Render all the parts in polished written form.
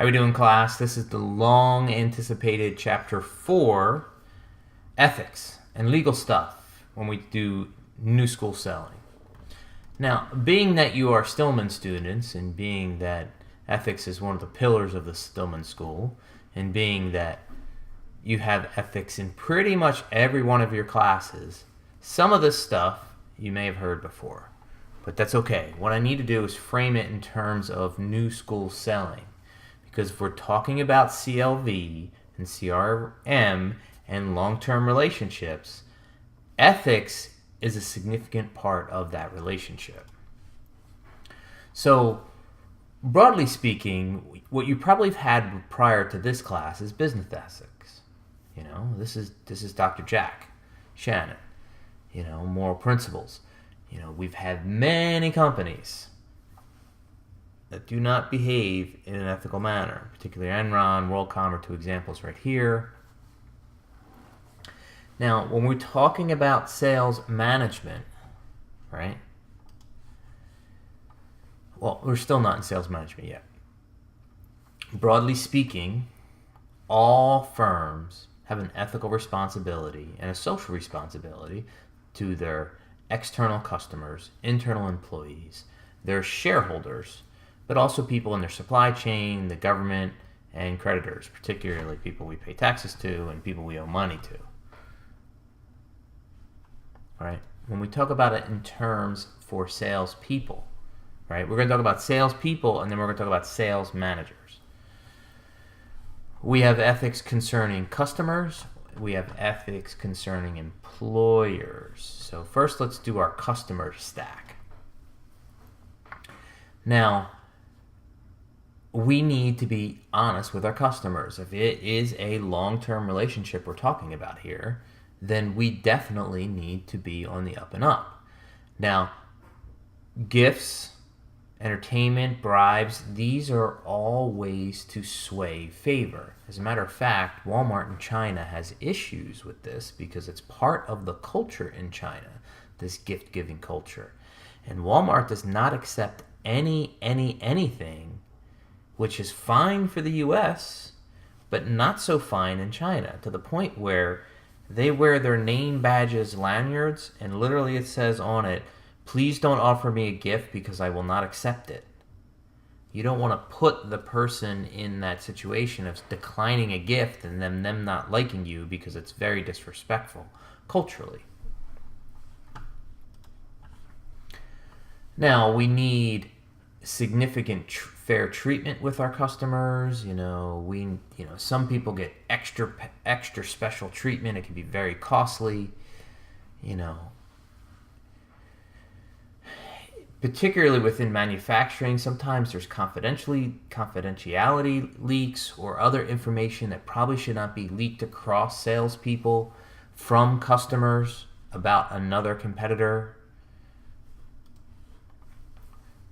How are we doing, class? This is the long anticipated chapter 4, ethics and legal stuff, when we do new school selling. Now, being that you are Stillman students, and being that ethics is one of the pillars of the Stillman School, and being that you have ethics in pretty much every one of your classes, some of this stuff you may have heard before. But that's okay. What I need to do is frame it in terms of new school selling. Because if we're talking about CLV and CRM and long-term relationships, ethics is a significant part of that relationship. So, broadly speaking, what you probably have had prior to this class is business ethics. You know, this is Dr. Jack Shannon. You know, moral principles. You know, we've had many companies that do not behave in an ethical manner, particularly Enron, WorldCom are two examples right here. Now, when we're talking about sales management, right? Well, we're still not in sales management yet. Broadly speaking, all firms have an ethical responsibility and a social responsibility to their external customers, internal employees, their shareholders, but also people in their supply chain, the government, and creditors, particularly people we pay taxes to and people we owe money to. Right? When we talk about it in terms for salespeople, right? We're going to talk about salespeople, and then we're going to talk about sales managers. We have ethics concerning customers. We have ethics concerning employers. So first, let's do our customer stack. Now, we need to be honest with our customers. If it is a long-term relationship we're talking about here, then we definitely need to be on the up and up. Now, gifts, entertainment, bribes, these are all ways to sway favor. As a matter of fact, Walmart in China has issues with this because it's part of the culture in China, this gift-giving culture. And Walmart does not accept anything, which is fine for the US, but not so fine in China, to the point where they wear their name badges lanyards, and literally it says on it, "Please don't offer me a gift because I will not accept it." You don't want to put the person in that situation of declining a gift and them not liking you, because it's very disrespectful culturally. Now, we need significant fair treatment with our customers. Some people get extra special treatment. It can be very costly. Particularly within manufacturing, sometimes there's confidentiality leaks or other information that probably should not be leaked across salespeople from customers about another competitor.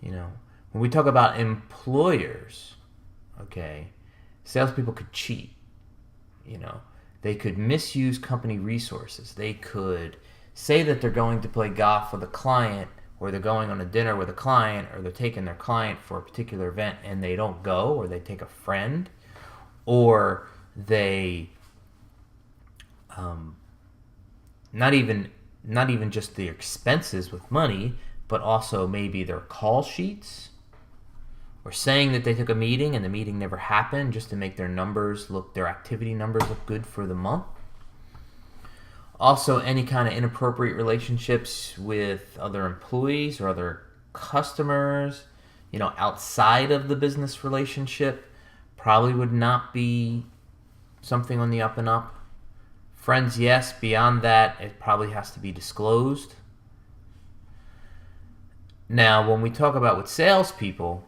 When we talk about employers, okay, salespeople could cheat. They could misuse company resources. They could say that they're going to play golf with a client, or they're going on a dinner with a client, or they're taking their client for a particular event and they don't go, or they take a friend, or they not even just the expenses with money, but also maybe their call sheets, or saying that they took a meeting and the meeting never happened just to make their activity numbers look good for the month. Also, any kind of inappropriate relationships with other employees or other customers, outside of the business relationship, probably would not be something on the up and up. Friends, yes. Beyond that, it probably has to be disclosed. Now, when we talk about with salespeople,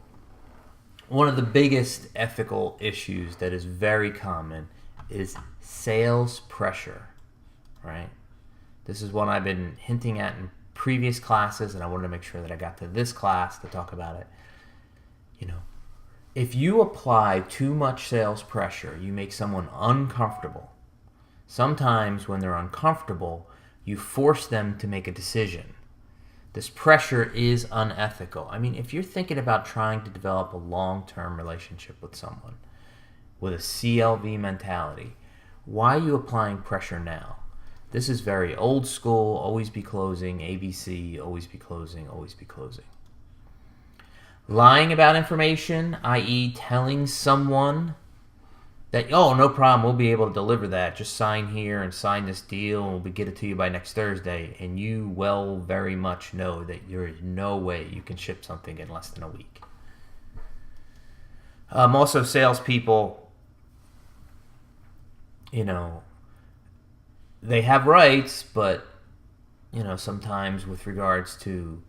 one of the biggest ethical issues that is very common is sales pressure, right? This is one I've been hinting at in previous classes, and I wanted to make sure that I got to this class to talk about it. If you apply too much sales pressure, you make someone uncomfortable. Sometimes when they're uncomfortable, you force them to make a decision. This pressure is unethical. I mean, if you're thinking about trying to develop a long-term relationship with someone with a CLV mentality, why are you applying pressure now? This is very old school, always be closing, ABC, always be closing, always be closing. Lying about information, i.e. telling someone that, oh, no problem, we'll be able to deliver that. Just sign here and sign this deal and we'll get it to you by next Thursday. And you very much know that there is no way you can ship something in less than a week. Also, salespeople, they have rights, but, sometimes with regards to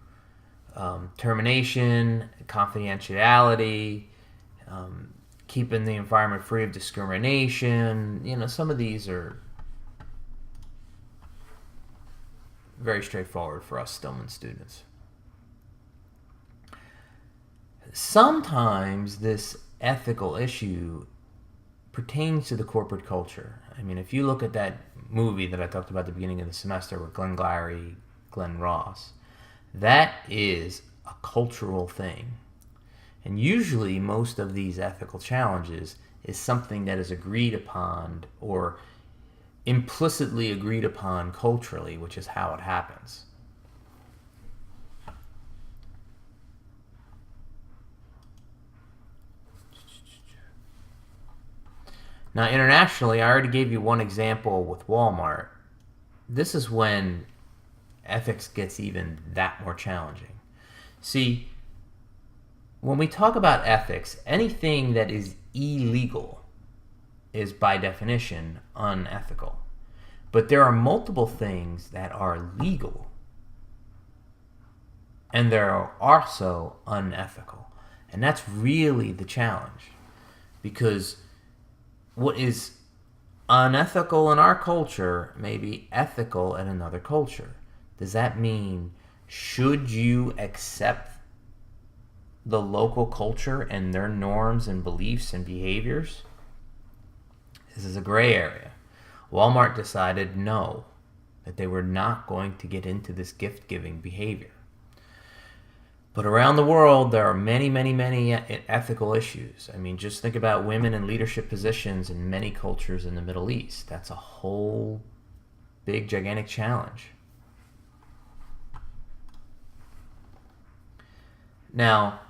termination, confidentiality, keeping the environment free of discrimination. Some of these are very straightforward for us Stillman students. Sometimes this ethical issue pertains to the corporate culture. I mean, if you look at that movie that I talked about at the beginning of the semester with Glenn Glary, Glenn Ross, that is a cultural thing. And usually most of these ethical challenges is something that is agreed upon or implicitly agreed upon culturally, which is how it happens. Now, internationally, I already gave you one example with Walmart. This is when ethics gets even that more challenging. See, when we talk about ethics, anything that is illegal is by definition unethical. But there are multiple things that are legal and they're also unethical. And that's really the challenge, because what is unethical in our culture may be ethical in another culture. Does that mean, should you accept the local culture and their norms and beliefs and behaviors? This is a gray area. Walmart decided no, that they were not going to get into this gift-giving behavior. But around the world, there are many, many, many ethical issues. I mean, just think about women in leadership positions in many cultures in the Middle East. That's a whole big, gigantic challenge. Now,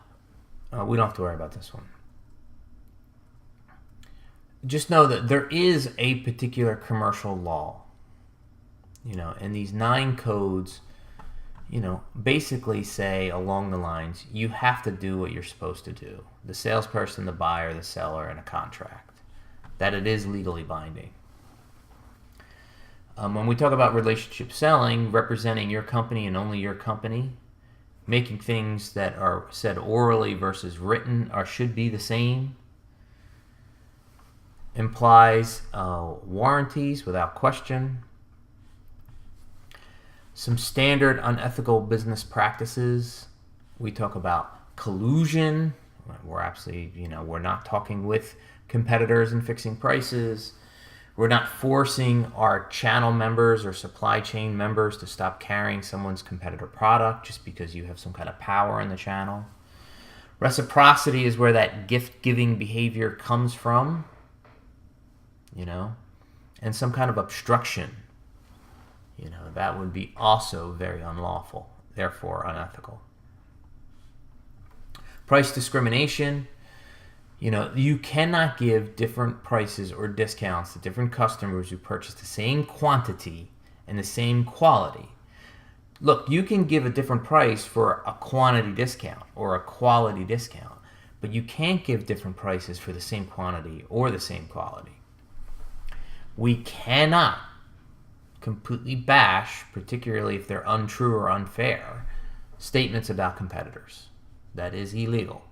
we don't have to worry about this one. Just know that there is a particular commercial law, and these 9 codes, basically say along the lines, you have to do what you're supposed to do. The salesperson, the buyer, the seller, and a contract. That it is legally binding. When we talk about relationship selling, representing your company and only your company, making things that are said orally versus written or should be the same, implies warranties without question. Some standard unethical business practices. We talk about collusion. We're absolutely, we're not talking with competitors and fixing prices. We're not forcing our channel members or supply chain members to stop carrying someone's competitor product just because you have some kind of power in the channel. Reciprocity is where that gift-giving behavior comes from, and some kind of obstruction. That would be also very unlawful, therefore unethical. Price discrimination. You cannot give different prices or discounts to different customers who purchase the same quantity and the same quality. Look, you can give a different price for a quantity discount or a quality discount, but you can't give different prices for the same quantity or the same quality. We cannot completely bash, particularly if they're untrue or unfair, statements about competitors. That is illegal.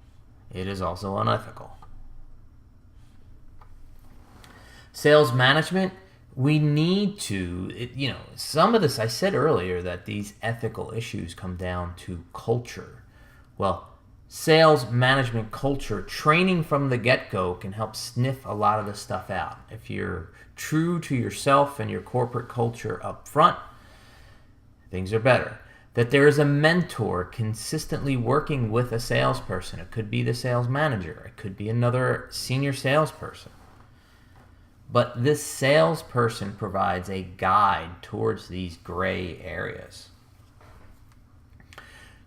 It is also unethical. Sales management, we need to, some of this, I said earlier that these ethical issues come down to culture. Well, sales management culture, training from the get-go can help sniff a lot of this stuff out. If you're true to yourself and your corporate culture up front, things are better. that there is a mentor consistently working with a salesperson. It could be the sales manager. It could be another senior salesperson. But this salesperson provides a guide towards these gray areas.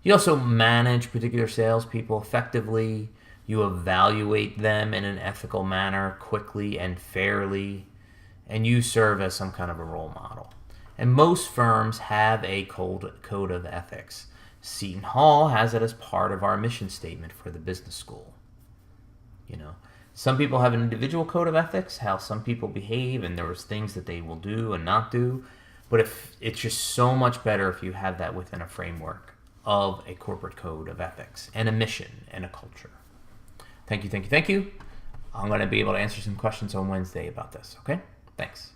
You also manage particular salespeople effectively. You evaluate them in an ethical manner, quickly and fairly, and you serve as some kind of a role model. And most firms have a code of ethics. Seton Hall has it as part of our mission statement for the business school. Some people have an individual code of ethics, how some people behave, and there's things that they will do and not do. But if it's just so much better if you have that within a framework of a corporate code of ethics and a mission and a culture. Thank you. I'm going to be able to answer some questions on Wednesday about this, okay? Thanks.